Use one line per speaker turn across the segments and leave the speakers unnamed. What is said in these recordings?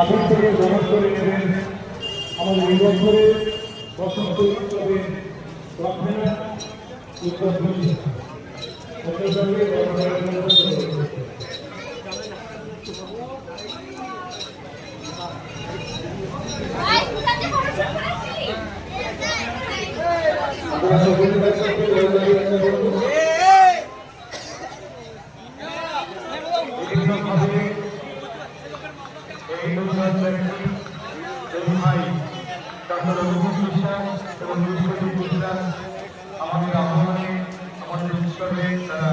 আগুন থেকে গ্রহণ করে নেবেন আমাদের এই বছরে বসন্ত উৎসবে উদ্বোধনী আমাদের আহ্বানে আমাদের উৎসবে তারা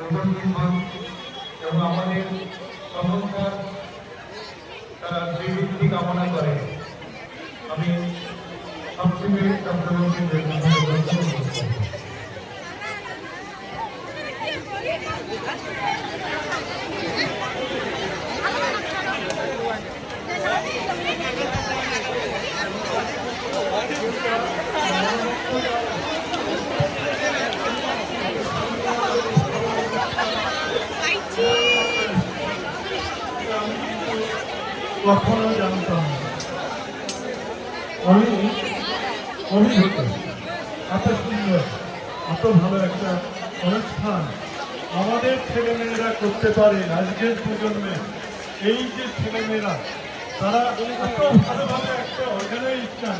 উপস্থিত হন এবং আমাদের সফলতার তারা শ্রীবৃদ্ধি কামনা করে। আমি সবচেয়ে চক্রবর্তীদের কখনো জানতাম আমি অভিভূত এত সুন্দর এত ভালো একটা অনুষ্ঠান আমাদের ছেলেমেয়েরা করতে পারে। আজকের প্রজন্মে এই যে ছেলেমেয়েরা তারা এত ভালোভাবে একটা অর্গানাইজেশন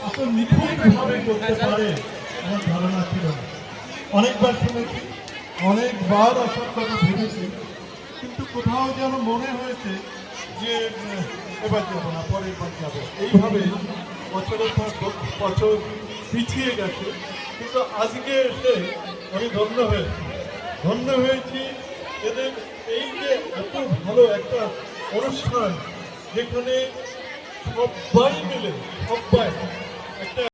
এত নিখুঁতভাবে করতে পারে আমার ধারণা ছিল না। অনেকবার শুনেছি, অনেকবার আসার কথা ভেবেছি, কিন্তু কোথাও যেন মনে হয়েছে যে এবার যাবো না, পরের বার যাবো, এইভাবে বছরের পর বছর পিছিয়ে গেছে। কিন্তু আজকে এসে আমি ধন্য হয়েছি এদের এই যে এত ভালো একটা অনুষ্ঠান যেখানে সবাই মিলে